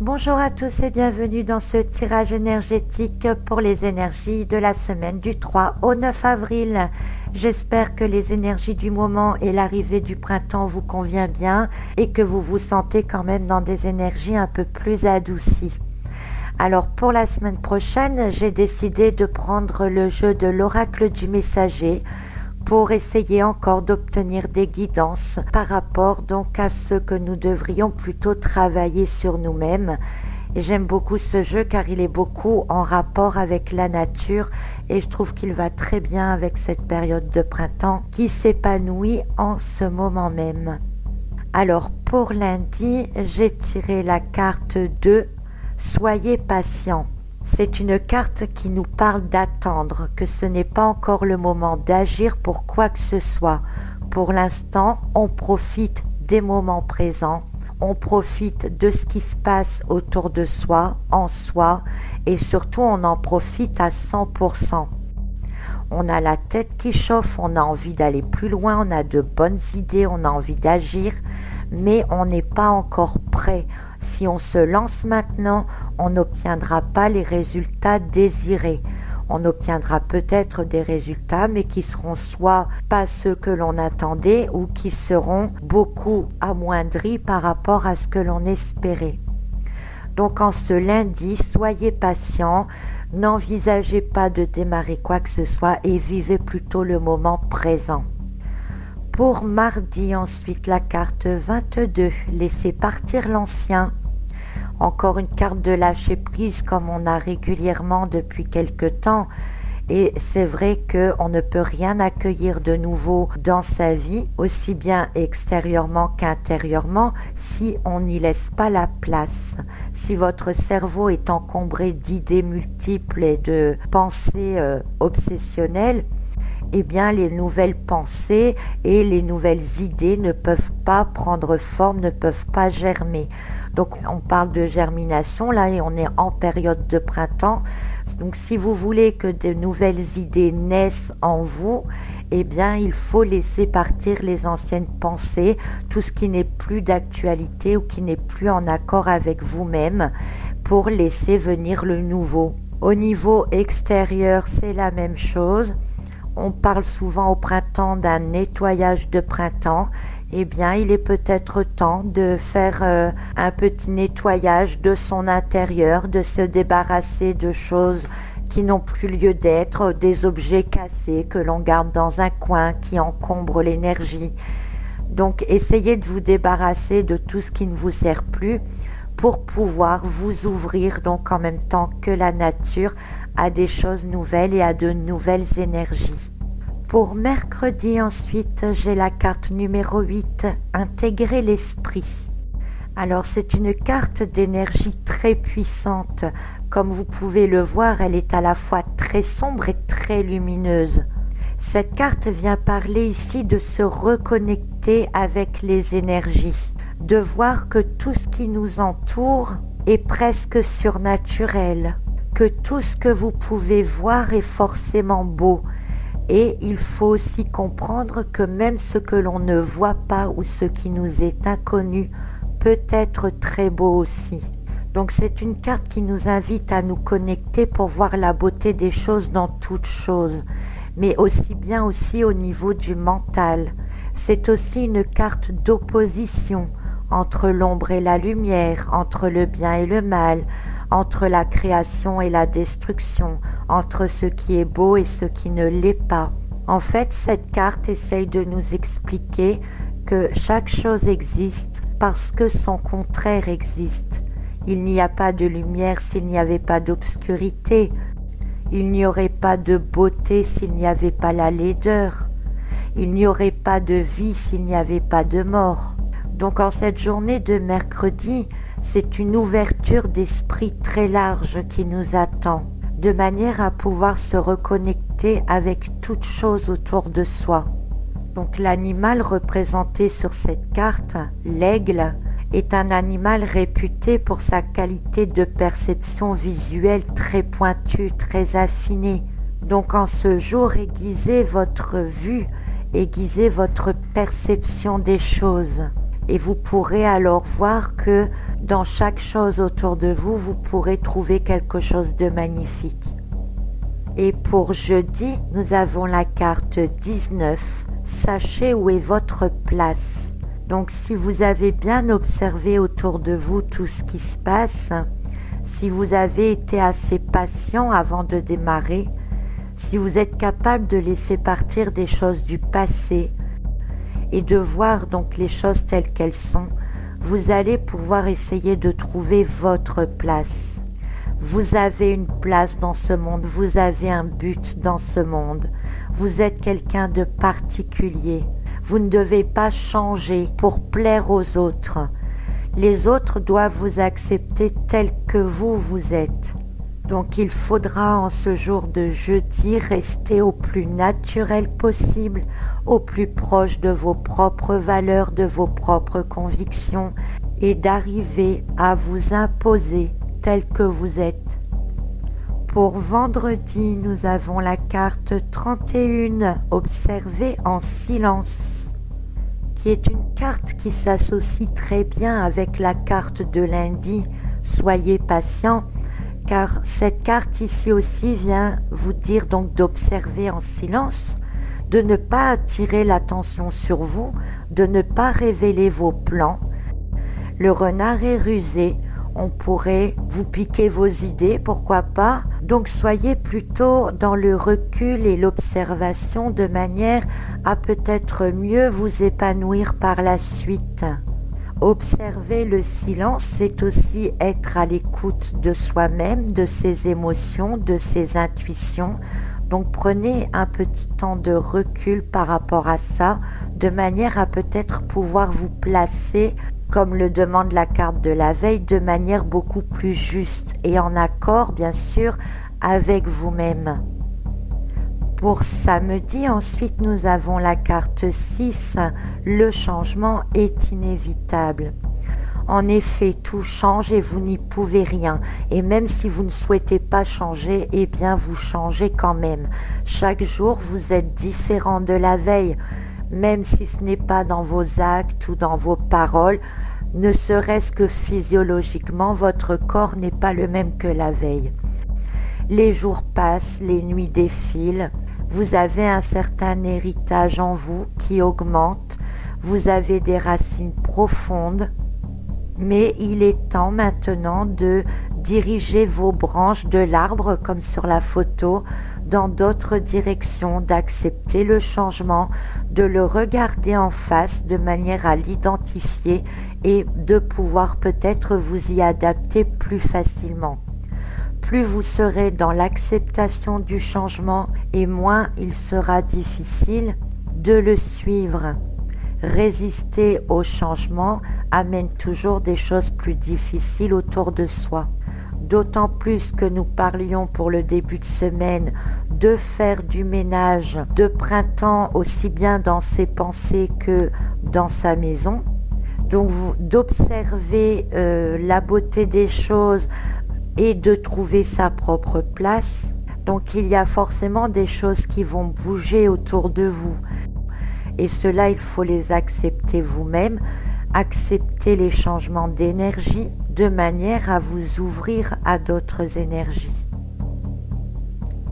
Bonjour à tous et bienvenue dans ce tirage énergétique pour les énergies de la semaine du 3 au 9 avril. J'espère que les énergies du moment et l'arrivée du printemps vous convient bien et que vous vous sentez quand même dans des énergies un peu plus adoucies. Alors pour la semaine prochaine, j'ai décidé de prendre le jeu de l'oracle du messager pour essayer encore d'obtenir des guidances par rapport donc à ce que nous devrions plutôt travailler sur nous-mêmes. Et j'aime beaucoup ce jeu car il est beaucoup en rapport avec la nature et je trouve qu'il va très bien avec cette période de printemps qui s'épanouit en ce moment même. Alors pour lundi, j'ai tiré la carte 2, soyez patient. C'est une carte qui nous parle d'attendre, que ce n'est pas encore le moment d'agir pour quoi que ce soit. Pour l'instant, on profite des moments présents, on profite de ce qui se passe autour de soi, en soi, et surtout on en profite à 100%. On a la tête qui chauffe, on a envie d'aller plus loin, on a de bonnes idées, on a envie d'agir, mais on n'est pas encore prêt. Si on se lance maintenant, on n'obtiendra pas les résultats désirés. On obtiendra peut-être des résultats, mais qui seront soit pas ceux que l'on attendait ou qui seront beaucoup amoindris par rapport à ce que l'on espérait. Donc en ce lundi, soyez patient, n'envisagez pas de démarrer quoi que ce soit et vivez plutôt le moment présent. Pour mardi, ensuite, la carte 22, laissez partir l'ancien. Encore une carte de lâcher prise comme on a régulièrement depuis quelque temps. Et c'est vrai qu'on ne peut rien accueillir de nouveau dans sa vie, aussi bien extérieurement qu'intérieurement, si on n'y laisse pas la place. Si votre cerveau est encombré d'idées multiples et de pensées obsessionnelles, eh bien les nouvelles pensées et les nouvelles idées ne peuvent pas prendre forme, ne peuvent pas germer. Donc on parle de germination là et on est en période de printemps. Donc si vous voulez que de nouvelles idées naissent en vous, eh bien il faut laisser partir les anciennes pensées, tout ce qui n'est plus d'actualité ou qui n'est plus en accord avec vous-même pour laisser venir le nouveau. Au niveau extérieur, c'est la même chose. On parle souvent au printemps d'un nettoyage de printemps. Eh bien, il est peut-être temps de faire un petit nettoyage de son intérieur, de se débarrasser de choses qui n'ont plus lieu d'être, des objets cassés que l'on garde dans un coin qui encombrent l'énergie. Donc, essayez de vous débarrasser de tout ce qui ne vous sert plus pour pouvoir vous ouvrir donc en même temps que la nature à des choses nouvelles et à de nouvelles énergies. Pour mercredi ensuite, j'ai la carte numéro 8, intégrer l'esprit. Alors c'est une carte d'énergie très puissante. Comme vous pouvez le voir, elle est à la fois très sombre et très lumineuse. Cette carte vient parler ici de se reconnecter avec les énergies, de voir que tout ce qui nous entoure est presque surnaturel, que tout ce que vous pouvez voir est forcément beau. Et il faut aussi comprendre que même ce que l'on ne voit pas ou ce qui nous est inconnu peut être très beau aussi. Donc c'est une carte qui nous invite à nous connecter pour voir la beauté des choses dans toutes choses, mais aussi bien aussi au niveau du mental. C'est aussi une carte d'opposition entre l'ombre et la lumière, entre le bien et le mal, entre la création et la destruction, entre ce qui est beau et ce qui ne l'est pas. En fait, cette carte essaye de nous expliquer que chaque chose existe parce que son contraire existe. Il n'y a pas de lumière s'il n'y avait pas d'obscurité. Il n'y aurait pas de beauté s'il n'y avait pas la laideur. Il n'y aurait pas de vie s'il n'y avait pas de mort. Donc en cette journée de mercredi, c'est une ouverture d'esprit très large qui nous attend, de manière à pouvoir se reconnecter avec toute chose autour de soi. Donc l'animal représenté sur cette carte, l'aigle, est un animal réputé pour sa qualité de perception visuelle très pointue, très affinée. Donc en ce jour, aiguisez votre vue, aiguisez votre perception des choses. Et vous pourrez alors voir que dans chaque chose autour de vous, vous pourrez trouver quelque chose de magnifique. Et pour jeudi, nous avons la carte 19. Sachez où est votre place. Donc si vous avez bien observé autour de vous tout ce qui se passe, si vous avez été assez patient avant de démarrer, si vous êtes capable de laisser partir des choses du passé et de voir donc les choses telles qu'elles sont, vous allez pouvoir essayer de trouver votre place. Vous avez une place dans ce monde, vous avez un but dans ce monde. Vous êtes quelqu'un de particulier. Vous ne devez pas changer pour plaire aux autres. Les autres doivent vous accepter tel que vous êtes. Donc il faudra en ce jour de jeudi rester au plus naturel possible, au plus proche de vos propres valeurs, de vos propres convictions et d'arriver à vous imposer tel que vous êtes. Pour vendredi, nous avons la carte 31, observez en silence, qui est une carte qui s'associe très bien avec la carte de lundi, soyez patient, car cette carte ici aussi vient vous dire donc d'observer en silence, de ne pas attirer l'attention sur vous, de ne pas révéler vos plans. Le renard est rusé, on pourrait vous piquer vos idées, pourquoi pas. Donc soyez plutôt dans le recul et l'observation de manière à peut-être mieux vous épanouir par la suite. Observer le silence, c'est aussi être à l'écoute de soi-même, de ses émotions, de ses intuitions. Donc prenez un petit temps de recul par rapport à ça, de manière à peut-être pouvoir vous placer, comme le demande la carte de la veille, de manière beaucoup plus juste et en accord bien sûr avec vous-même. Pour samedi, ensuite nous avons la carte 6, le changement est inévitable. En effet, tout change et vous n'y pouvez rien. Et même si vous ne souhaitez pas changer, eh bien vous changez quand même. Chaque jour, vous êtes différent de la veille. Même si ce n'est pas dans vos actes ou dans vos paroles, ne serait-ce que physiologiquement, votre corps n'est pas le même que la veille. Les jours passent, les nuits défilent, vous avez un certain héritage en vous qui augmente, vous avez des racines profondes, mais il est temps maintenant de diriger vos branches de l'arbre, comme sur la photo, dans d'autres directions, d'accepter le changement, de le regarder en face de manière à l'identifier et de pouvoir peut-être vous y adapter plus facilement. Plus vous serez dans l'acceptation du changement et moins il sera difficile de le suivre. Résister au changement amène toujours des choses plus difficiles autour de soi. D'autant plus que nous parlions pour le début de semaine de faire du ménage de printemps aussi bien dans ses pensées que dans sa maison. Donc d'observer la beauté des choses et de trouver sa propre place. Donc il y a forcément des choses qui vont bouger autour de vous. Et cela, il faut les accepter vous-même, accepter les changements d'énergie de manière à vous ouvrir à d'autres énergies.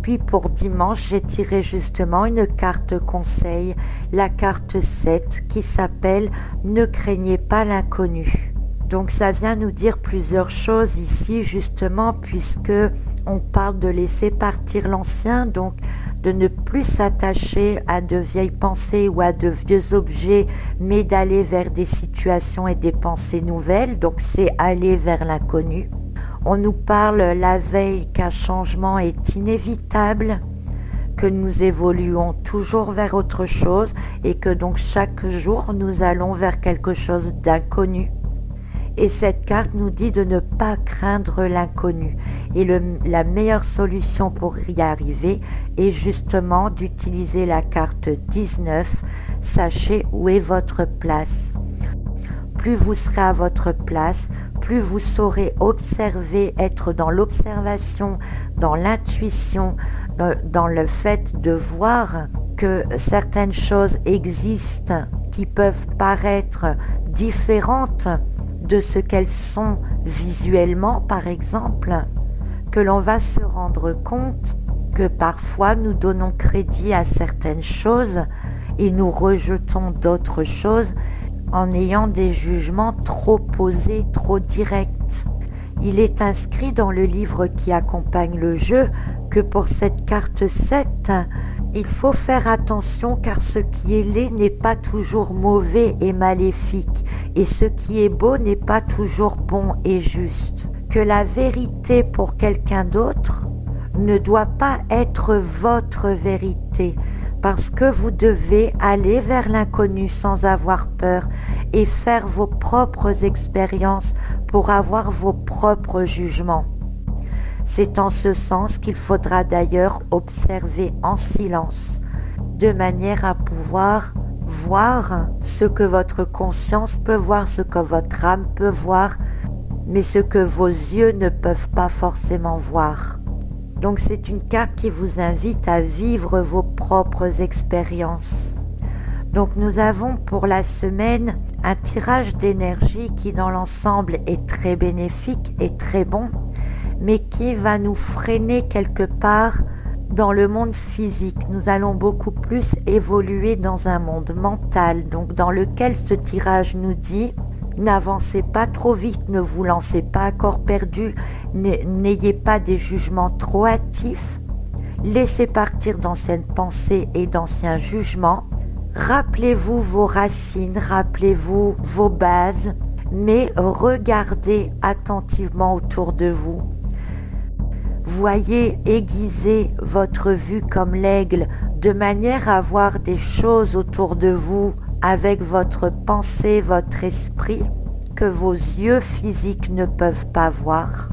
Puis pour dimanche, j'ai tiré justement une carte conseil, la carte 7, qui s'appelle « Ne craignez pas l'inconnu ». Donc ça vient nous dire plusieurs choses ici justement puisque on parle de laisser partir l'ancien, donc de ne plus s'attacher à de vieilles pensées ou à de vieux objets, mais d'aller vers des situations et des pensées nouvelles, donc c'est aller vers l'inconnu. On nous parle la veille qu'un changement est inévitable, que nous évoluons toujours vers autre chose et que donc chaque jour nous allons vers quelque chose d'inconnu. Et cette carte nous dit de ne pas craindre l'inconnu. Et la meilleure solution pour y arriver est justement d'utiliser la carte 19. Sachez où est votre place. Plus vous serez à votre place, plus vous saurez observer, être dans l'observation, dans l'intuition, dans le fait de voir que certaines choses existent qui peuvent paraître différentes de ce qu'elles sont visuellement, par exemple, que l'on va se rendre compte que parfois nous donnons crédit à certaines choses et nous rejetons d'autres choses en ayant des jugements trop posés, trop directs. Il est inscrit dans le livre qui accompagne le jeu que pour cette carte 7, il faut faire attention car ce qui est laid n'est pas toujours mauvais et maléfique et ce qui est beau n'est pas toujours bon et juste. Que la vérité pour quelqu'un d'autre ne doit pas être votre vérité parce que vous devez aller vers l'inconnu sans avoir peur et faire vos propres expériences pour avoir vos propres jugements. C'est en ce sens qu'il faudra d'ailleurs observer en silence, de manière à pouvoir voir ce que votre conscience peut voir, ce que votre âme peut voir, mais ce que vos yeux ne peuvent pas forcément voir. Donc c'est une carte qui vous invite à vivre vos propres expériences. Donc nous avons pour la semaine un tirage d'énergie qui dans l'ensemble est très bénéfique et très bon, mais qui va nous freiner quelque part dans le monde physique. Nous allons beaucoup plus évoluer dans un monde mental, donc dans lequel ce tirage nous dit « N'avancez pas trop vite, ne vous lancez pas à corps perdu, n'ayez pas des jugements trop hâtifs, laissez partir d'anciennes pensées et d'anciens jugements, rappelez-vous vos racines, rappelez-vous vos bases, mais regardez attentivement autour de vous. Voyez aiguiser votre vue comme l'aigle de manière à voir des choses autour de vous avec votre pensée, votre esprit que vos yeux physiques ne peuvent pas voir,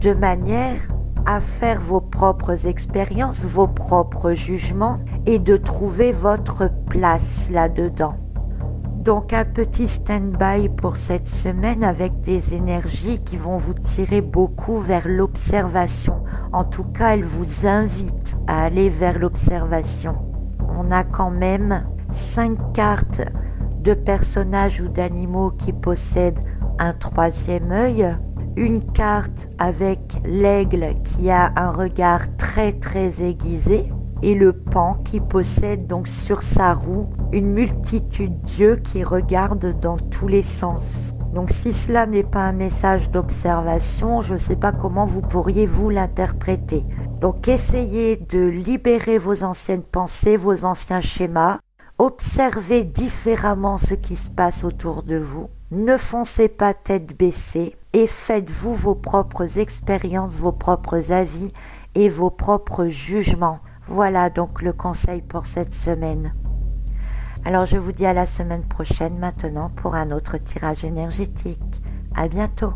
de manière à faire vos propres expériences, vos propres jugements et de trouver votre place là-dedans. Donc un petit stand-by pour cette semaine avec des énergies qui vont vous tirer beaucoup vers l'observation. En tout cas, elles vous invitent à aller vers l'observation. On a quand même 5 cartes de personnages ou d'animaux qui possèdent un troisième œil, une carte avec l'aigle qui a un regard très très aiguisé et le pan qui possède donc sur sa roue une multitude d'yeux qui regardent dans tous les sens. Donc si cela n'est pas un message d'observation, je ne sais pas comment vous pourriez vous l'interpréter. Donc essayez de libérer vos anciennes pensées, vos anciens schémas, observez différemment ce qui se passe autour de vous, ne foncez pas tête baissée et faites-vous vos propres expériences, vos propres avis et vos propres jugements. Voilà donc le conseil pour cette semaine. Alors je vous dis à la semaine prochaine maintenant pour un autre tirage énergétique. À bientôt.